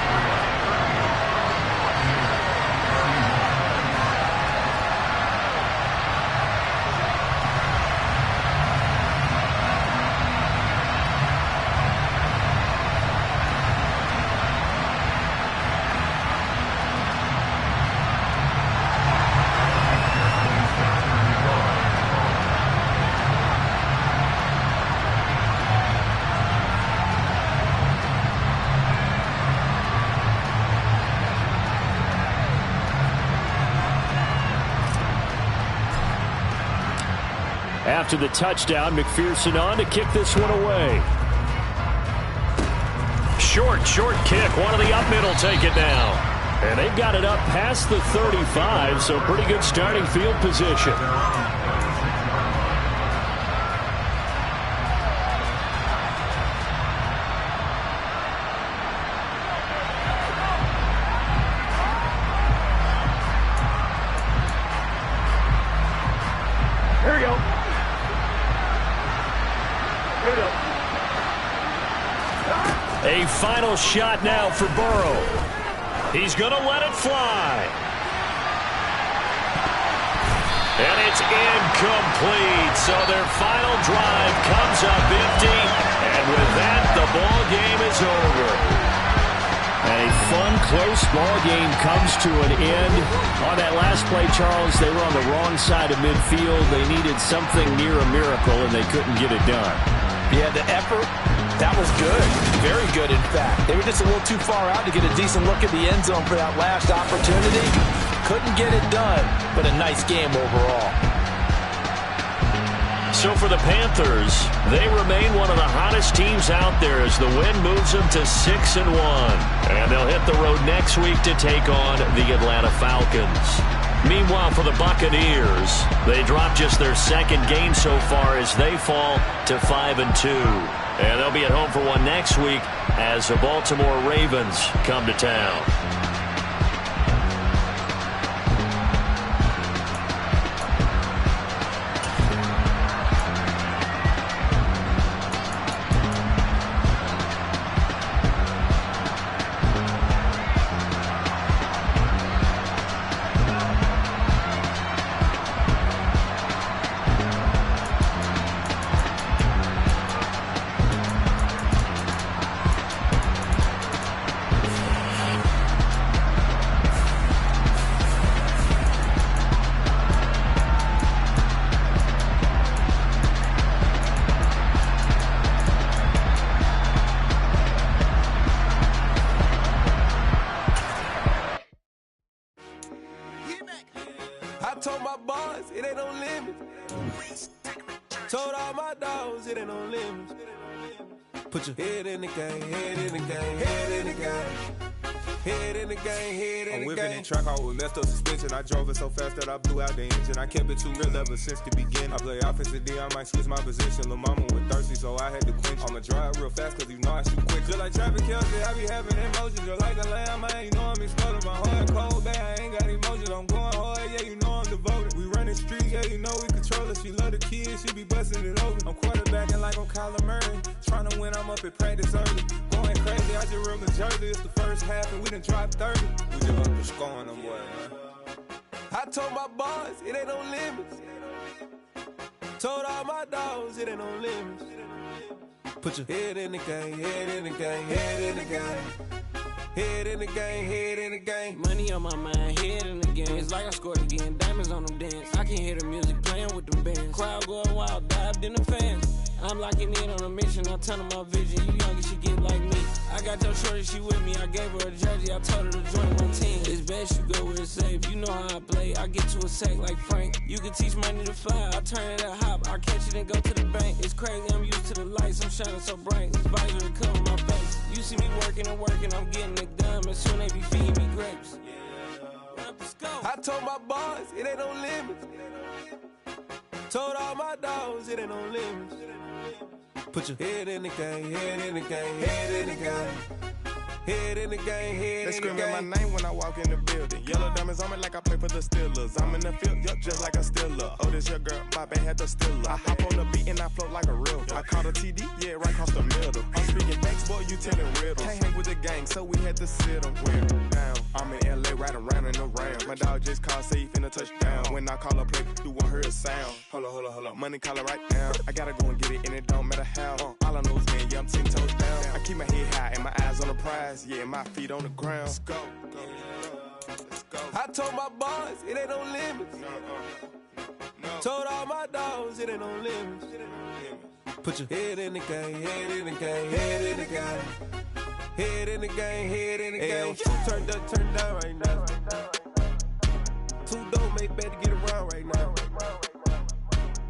After the touchdown, McPherson on to kick this one away. Short kick. One of the up middle take it now. And they've got it up past the 35, so pretty good starting field position. Here we go. A final shot now for Burrow. He's going to let it fly. And it's incomplete. So their final drive comes up empty. And with that, the ball game is over. A fun, close ball game comes to an end. On that last play, Charles, they were on the wrong side of midfield. They needed something near a miracle, and they couldn't get it done. Yeah, the effort, that was good. Very good, in fact. They were just a little too far out to get a decent look at the end zone for that last opportunity. Couldn't get it done, but a nice game overall. So for the Panthers, they remain one of the hottest teams out there as the win moves them to 6-1. And they'll hit the road next week to take on the Atlanta Falcons. Meanwhile, for the Buccaneers, they drop just their second game so far as they fall to 5-2. And they'll be at home for one next week as the Baltimore Ravens come to town. I told my boys, it ain't no limit. Told all my dogs, it ain't no limit. Put your head in the game, head in the game, head in the game. Head in the game, head in the game. I'm whipping in track out with messed up suspension. I drove it so fast that I blew out the engine. I kept it too real ever since the beginning. I play offensive D, I might switch my position. Lil' mama was thirsty, so I had to quench. I'ma drive real fast, cause you know I shoot quick. Just like traffic Kelsey, I be having emotions. Just like a lamb, man, you know I'm exploding. My heart cold, bad, I ain't got emotions. I'm going hard, yeah, you know I'm devoted. We running streets, yeah, you know we control it. She love the kids, she be busting it over. I'm quarterbacking like I'm Kyler Murray. Trying to win, I'm up at practice early. Going crazy, I just real the jersey. It's the first half and we done dropped 30. We just up to scoring them, boy, man. I told my boys, it ain't no limits. Told all my dogs, it ain't no limits. Put your head in the game, head in the game, head in the game. Head in the game, head in the game. Money on my mind, head in the game. It's like I scored again, diamonds on them dance. I can hear the music playing with them bands. Crowd going wild, dived in the fans. I'm locking in on a mission, I turn on my vision. You young, you should get like me. I got your shorty, she with me. I gave her a jersey, I told her to join my team. It's best you go where it's safe. You know how I play. I get to a sack like Frank. You can teach money to fly. I turn it at hop. I catch it and go to the bank. It's crazy, I'm used to the lights. I'm shining so bright. This visor to cover my face. You see me working and working. I'm getting it done. And soon they be feeding me grapes. I told my boys, it ain't no limits. Told all my dogs, it ain't no limits. Put your head in the game, head in the game, head in the game. Head in the game, head in the game. They screaming my name when I walk in the building. Yellow diamonds on me like I play for the Steelers. I'm in the field, yup, just like a Steeler. Oh, this your girl, my bad had the Steeler. I hop on the beat and I float like a river. I caught a TD, yeah, right across the middle. I'm speaking thanks, boy, you telling riddles. Can't hang with the gang, so we had to sit them down. I'm in LA, riding around in the ram. My dog just called, say he finna touchdown. When I call a play, you won't hear a sound. Hold up, money call it right now. I gotta go and get it, and it don't matter how. All I know is man, yeah, I'm 10 toes down. I keep my head high and my eyes on the prize. Yeah, my feet on the ground. Let's go. Let's go. I told my boys, it ain't no limits. No. Told all my dogs, it ain't no limits. Put your head in the game, head in the game, head in the game. Head in the game, head in the game. Turned up, turned down right now. Two dope make better get around right now.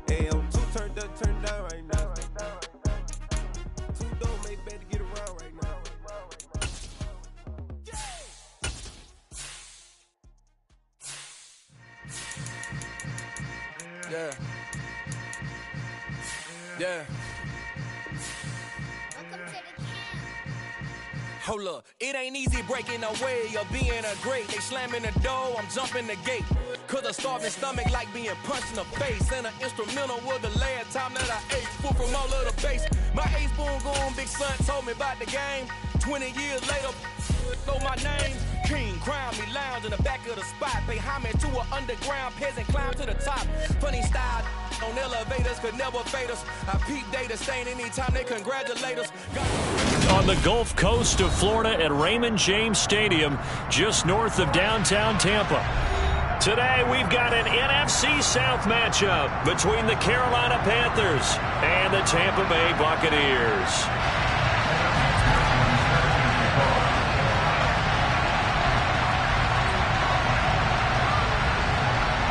Hey, I'm two turned up, turned down right now. Two dope make better get around right now. Yeah. Yeah. Hold up, it ain't easy breaking away or being a great. They slamming the door, I'm jumping the gate. Cause a starving stomach like being punched in the face. And an instrumental was the last time that I ate food from all of the base. My ace boom goon, big son told me about the game. 20 years later, know my name. King, crown me, lounge in the back of the spot. Pay homage to an underground peasant, climb to the top. Funny style on elevators could never fade us. I peep data stain anytime they congratulate us. On the Gulf Coast of Florida at Raymond James Stadium, just north of downtown Tampa. Today, we've got an NFC South matchup between the Carolina Panthers and the Tampa Bay Buccaneers.